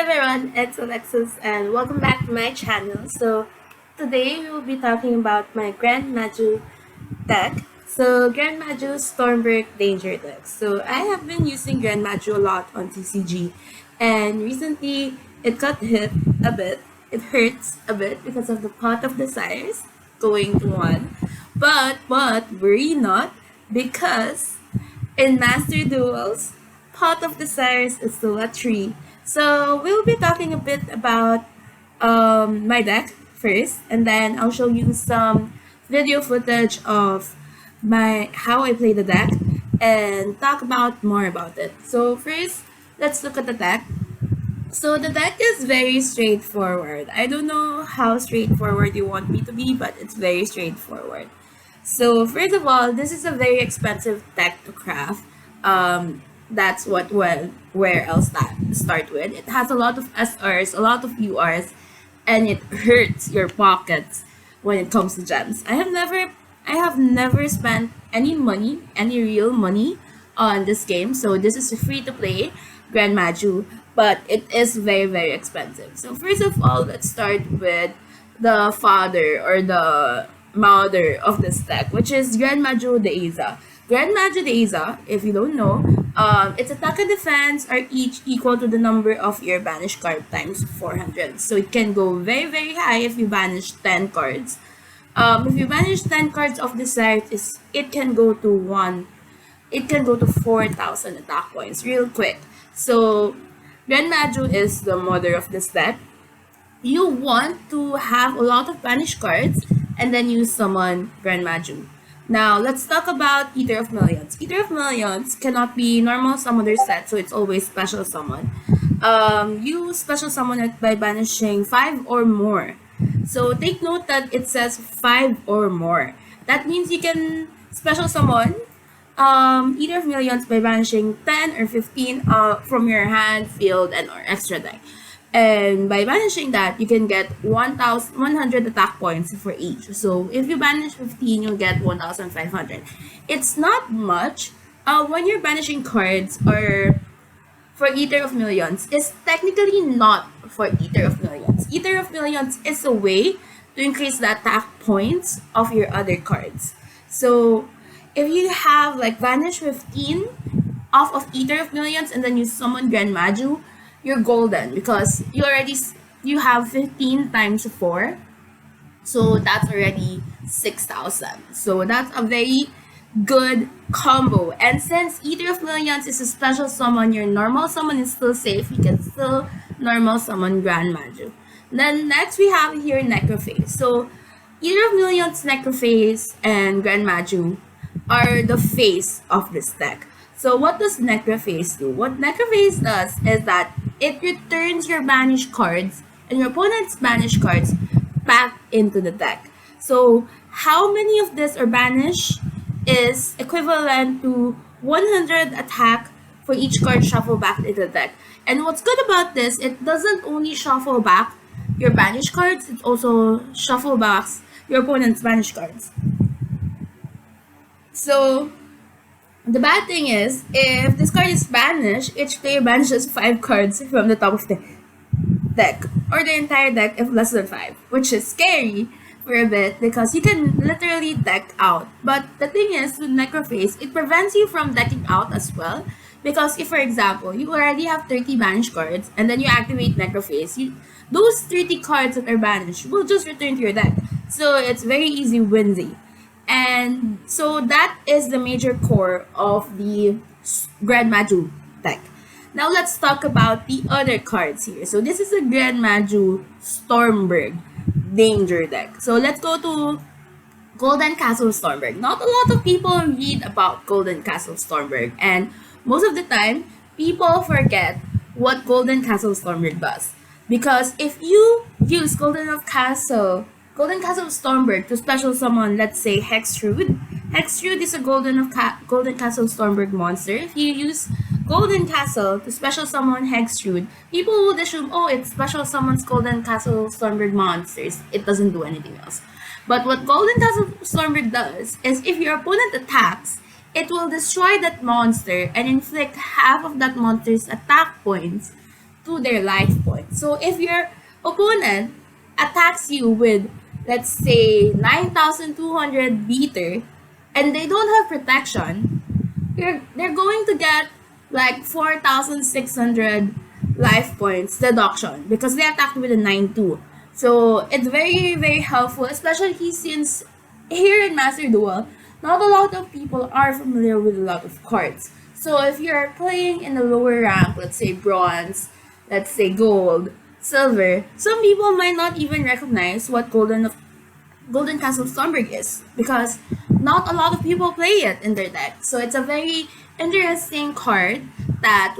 everyone, it's Alexis and welcome back to my channel. So today we will be talking about my GREN MAJU deck. So GREN MAJU Stromberg Danger deck. So I have been using GREN MAJU a lot on TCG, and recently it got hit a bit. It hurts a bit because of the Pot of Desires going to 1. But worry not, because in Master Duels, Pot of Desires is still a 3. So we'll be talking a bit about my deck first, and then I'll show you some video footage of how I play the deck and talk about more about it. So first, let's look at the deck. So the deck is very straightforward. I don't know how straightforward you want me to be, but it's very straightforward. So first of all, this is a very expensive deck to craft. That's where I'll start with. It has a lot of SRs, a lot of URs, and it hurts your pockets when it comes to gems. I have never spent any money, any real money on this game. So this is a free to play GREN MAJU, but it is very expensive. So first of all, let's start with the father or the mother of this deck, which is GREN MAJU Deiza. GREN MAJU Deiza, if you don't know, its attack and defense are each equal to the number of your banished card times 400. So it can go very high if you banish 10 cards. If you banish 10 cards of Desire, it can go to 4,000 attack points real quick. So GREN MAJU is the mother of this deck. You want to have a lot of banished cards and then you summon GREN MAJU. Now, let's talk about Eater of Millions. Eater of Millions cannot be normal summoner set, so it's always special summon. You special summon it by banishing 5 or more. So take note that it says 5 or more. That means you can special summon Eater of Millions by banishing 10 or 15 from your hand, field, and or extra deck. And by banishing that, you can get 100 attack points for each. So if you banish 15, you'll get 1,500. It's not much. When you're banishing cards or for Eater of Millions, is technically not for Eater of Millions. Eater of Millions is a way to increase the attack points of your other cards. So if you have like banish 15 off of Eater of Millions and then you summon GREN MAJU, you're golden because you have 15 times 4, so that's already 6,000. So that's a very good combo. And since Eater of Millions is a special summon, your normal summon is still safe. You can still normal summon GREN MAJU. Then next we have here Necrophase. So Eater of Millions, Necrophase, and GREN MAJU are the face of this deck. So what does Necrophase do? What Necrophase does is that it returns your banished cards and your opponent's banished cards back into the deck. So how many of these are banished is equivalent to 100 attack for each card shuffled back into the deck. And what's good about this, it doesn't only shuffle back your banished cards, it also shuffle backs your opponent's banished cards. So the bad thing is, if this card is banished, each player banishes 5 cards from the top of the deck, or the entire deck if less than 5, which is scary for a bit because you can literally deck out. But the thing is, with Necrophase, it prevents you from decking out as well, because if, for example, you already have 30 banished cards and then you activate Necrophase, those 30 cards that are banished will just return to your deck. So it's very easy winsy. And so that is the major core of the GREN MAJU deck. Now let's talk about the other cards here. So this is a GREN MAJU Stromberg Danger deck. So let's go to Golden Castle Stromberg. Not a lot of people read about Golden Castle Stromberg, and most of the time people forget what Golden Castle Stromberg does. Because if you use Golden Castle Stromberg to special summon, let's say Hexrude. Hexrude is a Golden Castle Stromberg monster. If you use Golden Castle to special summon Hexrude, people would assume, oh, it special summons Golden Castle Stromberg monsters. It doesn't do anything else. But what Golden Castle Stromberg does is, if your opponent attacks, it will destroy that monster and inflict half of that monster's attack points to their life point. So if your opponent attacks you with, let's say, 9,200 beater, and they don't have protection, they're going to get like 4,600 life points deduction because they attacked with a 9-2. So it's very, very helpful, especially since here in Master Duel, not a lot of people are familiar with a lot of cards. So if you're playing in a lower rank, let's say bronze, let's say gold, silver, some people might not even recognize what Golden Castle Stromberg is because not a lot of people play it in their deck. So it's a very interesting card that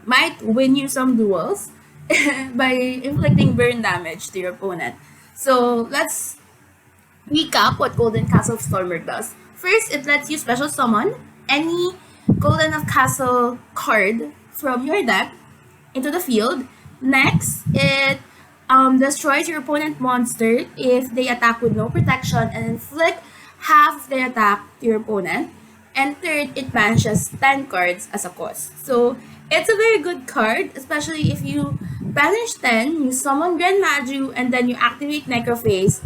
might win you some duels by inflicting burn damage to your opponent. So let's recap what Golden Castle Stromberg does. First, it lets you special summon any Golden of Castle card from your deck into the field. Next, it destroys your opponent monster if they attack with no protection and inflict half of their attack to your opponent. And third, it banishes 10 cards as a cost. So it's a very good card, especially if you banish 10, you summon GREN MAJU, and then you activate Necrophase.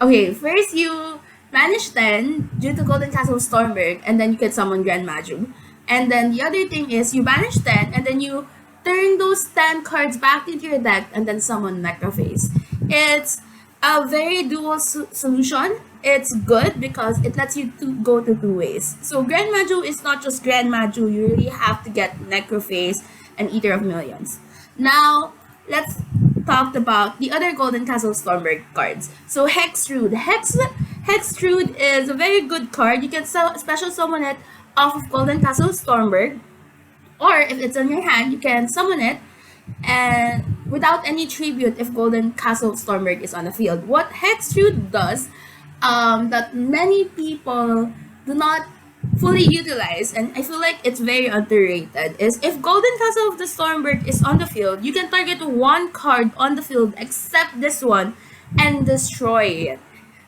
Okay, first you banish 10 due to Golden Castle Stromberg, and then you can summon GREN MAJU. And then the other thing is you banish 10, and then you turn those 10 cards back into your deck and then summon Necrophase. It's a very dual solution. It's good because it lets you go to two ways. So GREN MAJU is not just GREN MAJU, you really have to get Necrophase and Eater of Millions. Now, let's talk about the other Golden Castle Stromberg cards. So Hexrude. Hexrude is a very good card. You can special summon it off of Golden Castle Stromberg, or if it's in your hand, you can summon it and without any tribute if Golden Castle Stromberg is on the field. What Hexrude does that many people do not fully utilize, and I feel like it's very underrated, is if Golden Castle of the Stromberg is on the field, you can target one card on the field except this one and destroy it.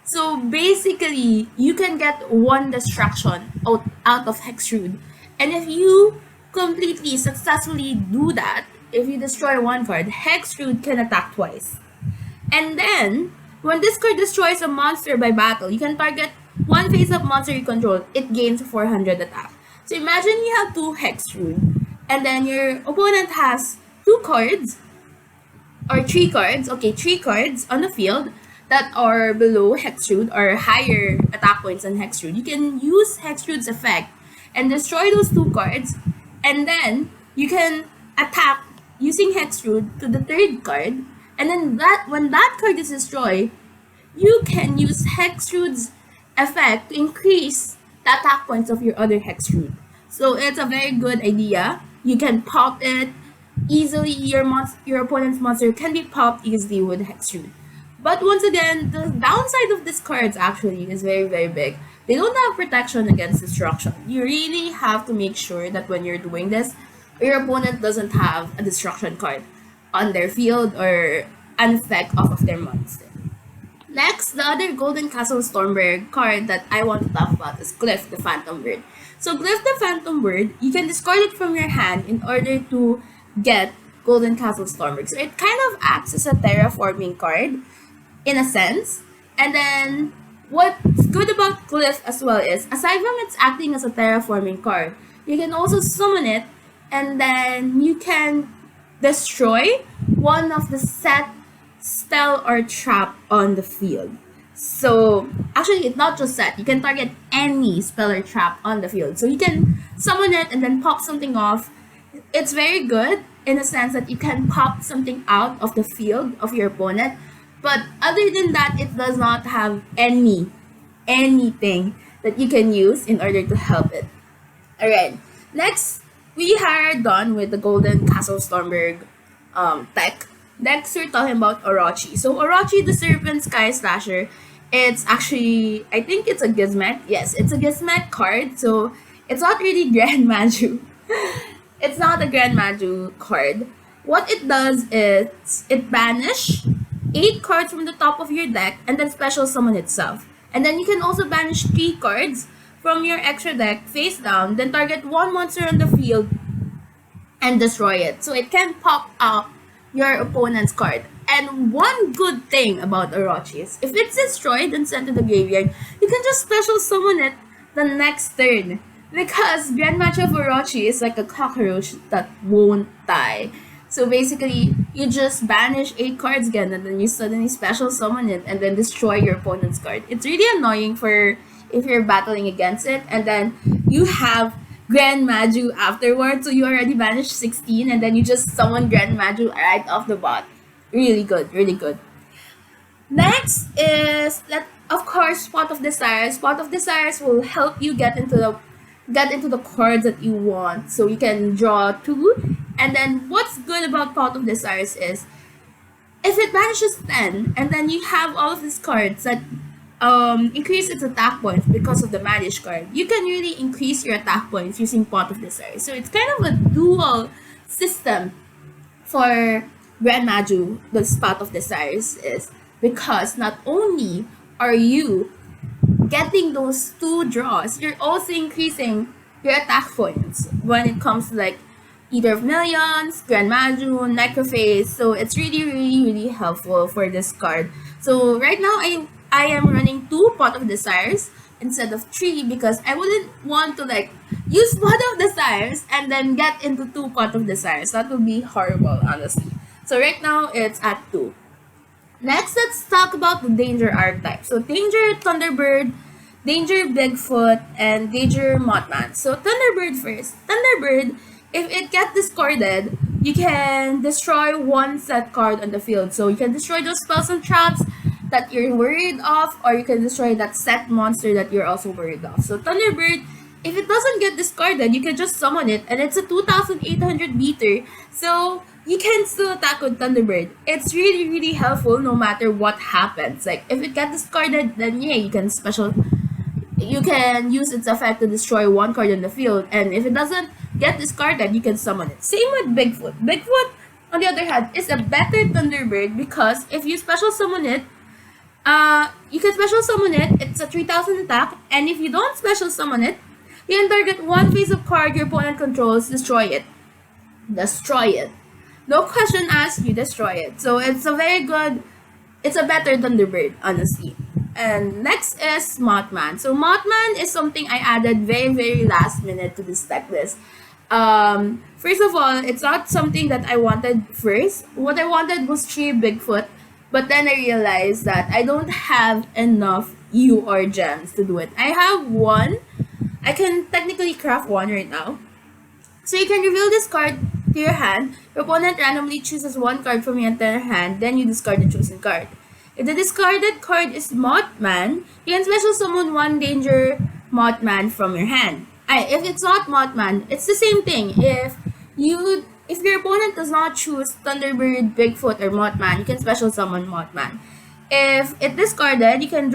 So basically, you can get one destruction out of Hexrude. And if you completely successfully do that, if you destroy one card, Hexrude can attack twice. And then, when this card destroys a monster by battle, you can target one face-up monster you control. It gains 400 attack. So imagine you have two Hexrude, and then your opponent has two cards, or three cards, okay, three cards on the field that are below Hexrude or higher attack points than Hexrude. You can use Hexrude's effect and destroy those two cards, and then you can attack using Hexrude to the third card, and then when that card is destroyed, you can use Hexrude's effect to increase the attack points of your other Hexrude. So it's a very good idea. You can pop it easily. Your opponent's monster can be popped easily with Hexrude. But once again, the downside of these cards actually is very, very big. They don't have protection against destruction. You really have to make sure that when you're doing this, your opponent doesn't have a destruction card on their field or an effect off of their monster. Next, the other Golden Castle Stromberg card that I want to talk about is Glyph the Phantom Bird. So Glyph the Phantom Bird, you can discard it from your hand in order to get Golden Castle Stromberg. So it kind of acts as a terraforming card in a sense. And then what's good about Glyph as well is, aside from it's acting as a terraforming card, you can also summon it and then you can destroy one of the set spell or trap on the field. So actually it's not just set, you can target any spell or trap on the field. So you can summon it and then pop something off. It's very good in a sense that you can pop something out of the field of your opponent. But other than that, it does not have anything that you can use in order to help it. Alright, next we are done with the Golden Castle Stromberg tech. Next, we're talking about Orochi. So Orochi, the Serpent Sky Slasher, it's actually, I think it's a Gizmek. Yes, it's a Gizmek card. So it's not really GREN MAJU. It's not a GREN MAJU card. What it does is it banish 8 cards from the top of your deck and then special summon itself. And then you can also banish 3 cards from your extra deck face down, then target one monster on the field and destroy it. So it can pop up your opponent's card. And one good thing about Orochi is if it's destroyed and sent to the graveyard, you can just special summon it the next turn. Because Grand Match of Orochi is like a cockroach that won't die. So basically, you just banish 8 cards again and then you suddenly special summon it and then destroy your opponent's card. It's really annoying for if you're battling against it and then you have Grand Maju afterwards, so you already banished 16 and then you just summon Grand Maju right off the bat. Really good, really good. Next is of course Spot of Desires. Spot of Desires will help you get into the cards that you want. So you can draw 2. And then what's good about Pot of Desires is if it banishes 10 and then you have all of these cards that increase its attack points because of the Manish card, you can really increase your attack points using Pot of Desires. So it's kind of a dual system for Grand Maju, the Spot of Desires is, because not only are you getting those 2 draws, you're also increasing your attack points when it comes to like Eater of Millions, Grand Maju, Necrophase. So it's really helpful for this card. So right now I am running 2 Pot of Desires instead of 3 because I wouldn't want to like use Pot of Desires and then get into 2 Pot of Desires. That would be horrible, honestly. So right now it's at 2. Next, let's talk about the Danger archetype. So Danger Thunderbird, Danger Bigfoot, and Danger Mothman. So Thunderbird first. Thunderbird, if it gets discarded, you can destroy 1 set card on the field. So you can destroy those spells and traps that you're worried of, or you can destroy that set monster that you're also worried of. So Thunderbird, if it doesn't get discarded, you can just summon it, and it's a 2,800 meter. So you can still attack with Thunderbird. It's really helpful no matter what happens. Like if it gets discarded, then yeah, you can use its effect to destroy 1 card on the field, and if it doesn't get discarded, you can summon it. Same with Bigfoot. Bigfoot, on the other hand, is a better Thunderbird because if you special summon it, you can special summon it. It's a 3,000 attack, and if you don't special summon it, you can target 1 face-up card your opponent controls, destroy it. Destroy it. No question asked, you destroy it. So it's a better Thunderbird, honestly. And next is Mothman. So Mothman is something I added very last minute to this deck list. First of all, it's not something that I wanted first. What I wanted was 3 Bigfoot, but then I realized that I don't have enough U or gems to do it. I have 1. I can technically craft 1 right now. So you can reveal this card to your hand. Your opponent randomly chooses 1 card from your entire hand, then you discard the chosen card. If the discarded card is Mothman, you can special summon 1 Danger Mothman from your hand. If it's not Mothman, it's the same thing. If your opponent does not choose Thunderbird, Bigfoot, or Mothman, you can special summon Mothman. If it discarded, you can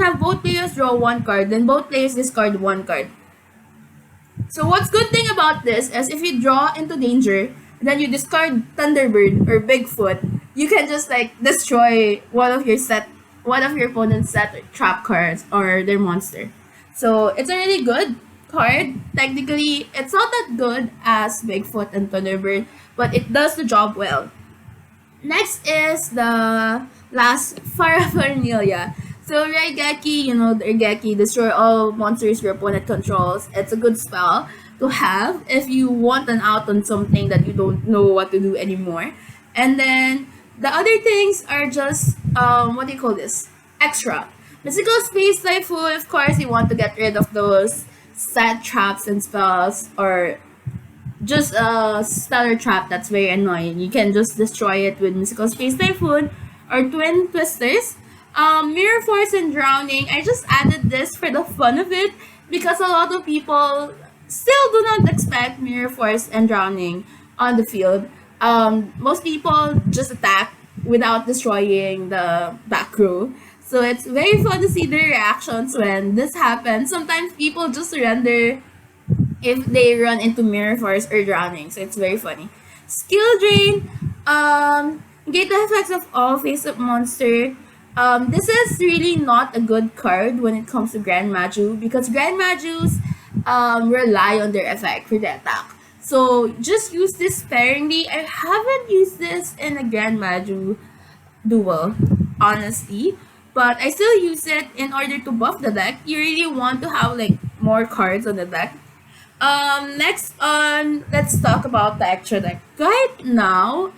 have both players draw 1 card, then both players discard 1 card. So what's good thing about this is if you draw into danger, then you discard Thunderbird or Bigfoot, you can just like destroy one of your opponent's set trap cards or their monster. So it's a really good card. Technically, it's not that good as Bigfoot and Thunderbird, but it does the job well. Next is the last Paraphernalia. So Raigeki, the Raigeki, destroy all monsters your opponent controls. It's a good spell to have if you want an out on something that you don't know what to do anymore. And then the other things are just extra. Mystical Space Typhoon, of course, you want to get rid of those set traps and spells, or just a stellar trap that's very annoying. You can just destroy it with Mystical Space Typhoon or Twin Twisters. Mirror Force and Drowning, I just added this for the fun of it because a lot of people still do not expect Mirror Force and Drowning on the field. Most people just attack without destroying the back row. So it's very fun to see their reactions when this happens. Sometimes people just surrender if they run into Mirror Force or Drowning. So it's very funny. Skill Drain, negate the effects of all face-up monster. This is really not a good card when it comes to Grand Maju because Grand Majus rely on their effect for the attack. So just use this sparingly. I haven't used this in a GREN MAJU Duel, honestly, but I still use it in order to buff the deck. You really want to have like more cards on the deck. Next on, let's talk about the extra deck. Right now,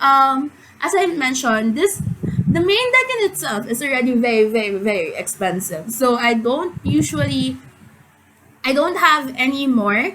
as I mentioned, the main deck in itself is already very expensive. So I don't have any more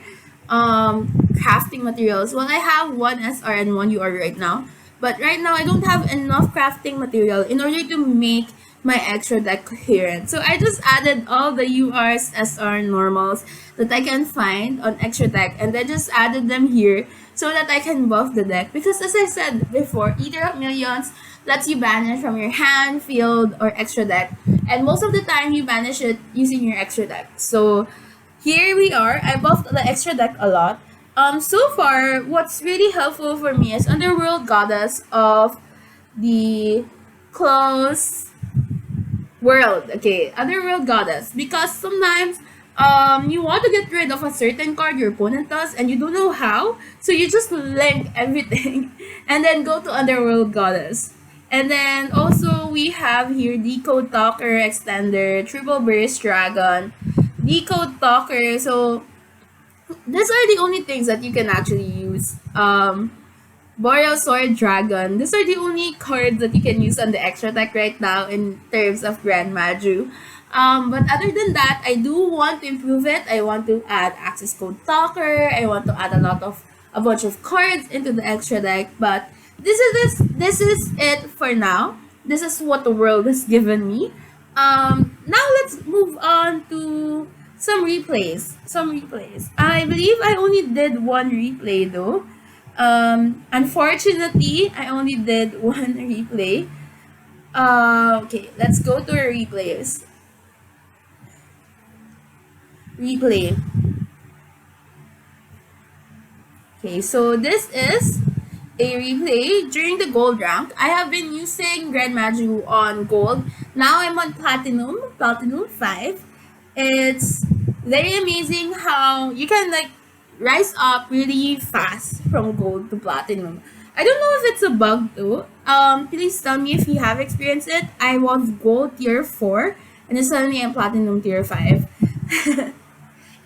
crafting materials. Well, I have one SR and one UR right now. But right now, I don't have enough crafting material in order to make my extra deck coherent. So I just added all the URs, SR, normals that I can find on extra deck, and then just added them here so that I can buff the deck. Because as I said before, Eater of Millions lets you banish from your hand, field, or extra deck. And most of the time, you banish it using your extra deck. So here we are. I buffed the extra deck a lot. So far, what's really helpful for me is Underworld Goddess of the Close World. Okay, Underworld Goddess. Because sometimes you want to get rid of a certain card your opponent does and you don't know how. So you just link everything and then go to Underworld Goddess. And then also we have here Decode Talker Extender, Triple Burst Dragon, Decode Talker. So these are the only things that you can actually use. Boreal Sword Dragon. These are the only cards that you can use on the extra deck right now in terms of GREN MAJU. But other than that, I do want to improve it. I want to add access code talker. I want to add a bunch of cards into the extra deck. But this is it for now. This is what the world has given me. Now let's move on to some replays. I believe I only did one replay though. Unfortunately, I only did one replay. Okay, let's go to our replays. Replay. Okay, so this is a replay during the gold rank. I have been using GREN MAJU on gold. Now I'm on platinum 5. It's very amazing how you can like rise up really fast from gold to platinum. I don't know if it's a bug though. Please tell me if you have experienced it. I was gold tier 4 and then suddenly I'm platinum tier 5.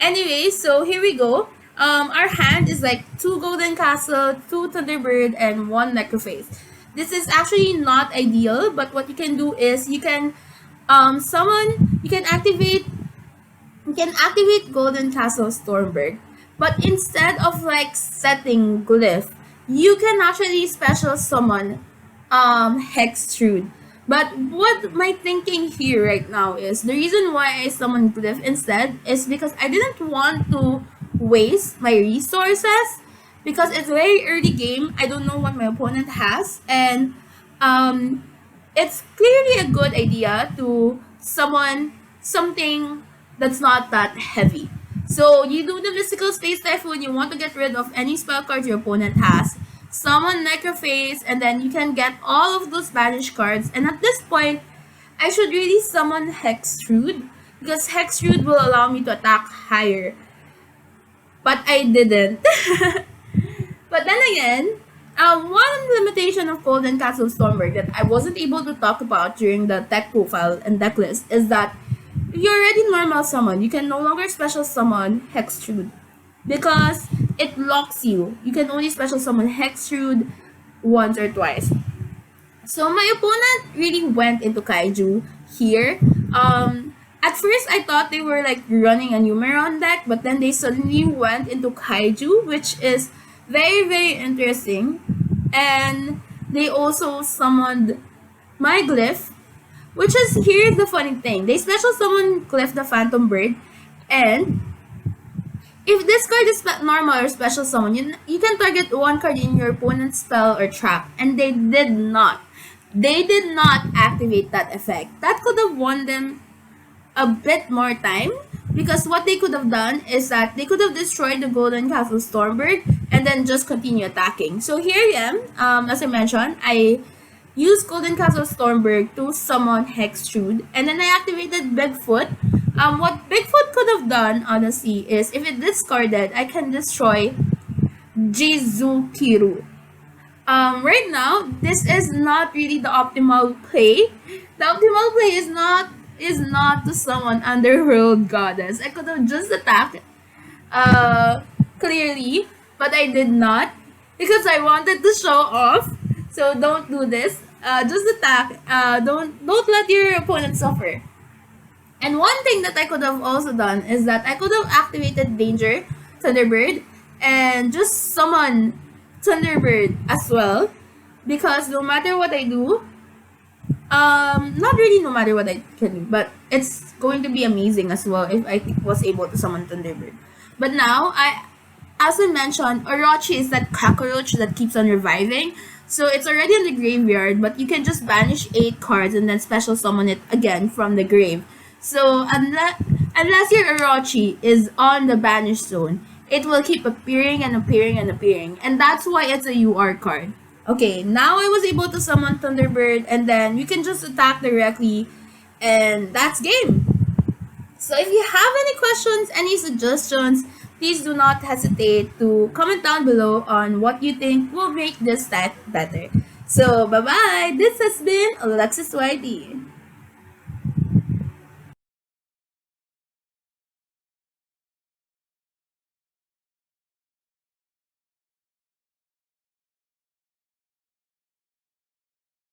Anyway, so here we go. Our hand is like 2 Golden Castle, 2 Thunderbird, and 1 Necrophase. This is actually not ideal, but what you can do is you can activate Golden Castle Stromberg, but instead of like setting Glyph, you can actually special summon Hexrude. But what my thinking here right now is, the reason why I summoned Glyph instead is because I didn't want to waste my resources, because it's very early game. I don't know what my opponent has, and it's clearly a good idea to summon something that's not that heavy. So you do the Mystical Space Typhoon, you want to get rid of any spell cards your opponent has, summon Necrophase, and then you can get all of those banished cards. And at this point, I should really summon Hexrude, because Hexrude will allow me to attack higher. But I didn't. But then again, one limitation of Golden Castle Stromberg that I wasn't able to talk about during the deck profile and deck list is that if you're already normal summon, you can no longer special summon Hexrude, because it locks you. You can only special summon Hexrude once or twice. So my opponent really went into Kaiju here. At first, I thought they were like running a Numeron deck, but then they suddenly went into Kaiju, which is very interesting. And they also summoned my Glyph, which is, here's the funny thing. They special summon Glyph the Phantom Bird, and if this card is normal or special summon, you can target one card in your opponent's spell or trap, and they did not. They did not activate that effect. That could have won them a bit more time, because what they could have done is that they could have destroyed the Golden Castle Stormbird and then just continue attacking. So here I am. As I mentioned, I used Golden Castle Stormbird to summon Hexrude, and then I activated Bigfoot. What Bigfoot could have done, honestly, is if it discarded, I can destroy Jizukiru. Right now, this is not really the optimal play. The optimal play is not to summon Underworld Goddess. I could have just attacked clearly, but I did not because I wanted to show off. So don't do this. Just attack. Don't let your opponent suffer. And one thing that I could have also done is that I could have activated Danger Thunderbird and just summon Thunderbird as well, because no matter what I do, not really no matter what I can do, but it's going to be amazing as well if I was able to summon Thunderbird. But now, as I mentioned, Orochi is that cockroach that keeps on reviving. So it's already in the graveyard, but you can just banish 8 cards and then special summon it again from the grave. So unless your Orochi is on the banish zone, it will keep appearing and appearing and appearing. And that's why it's a UR card. Okay, now I was able to summon Thunderbird, and then you can just attack directly, and that's game. So if you have any questions, any suggestions, please do not hesitate to comment down below on what you think will make this set better. So bye-bye! This has been Alexis YT.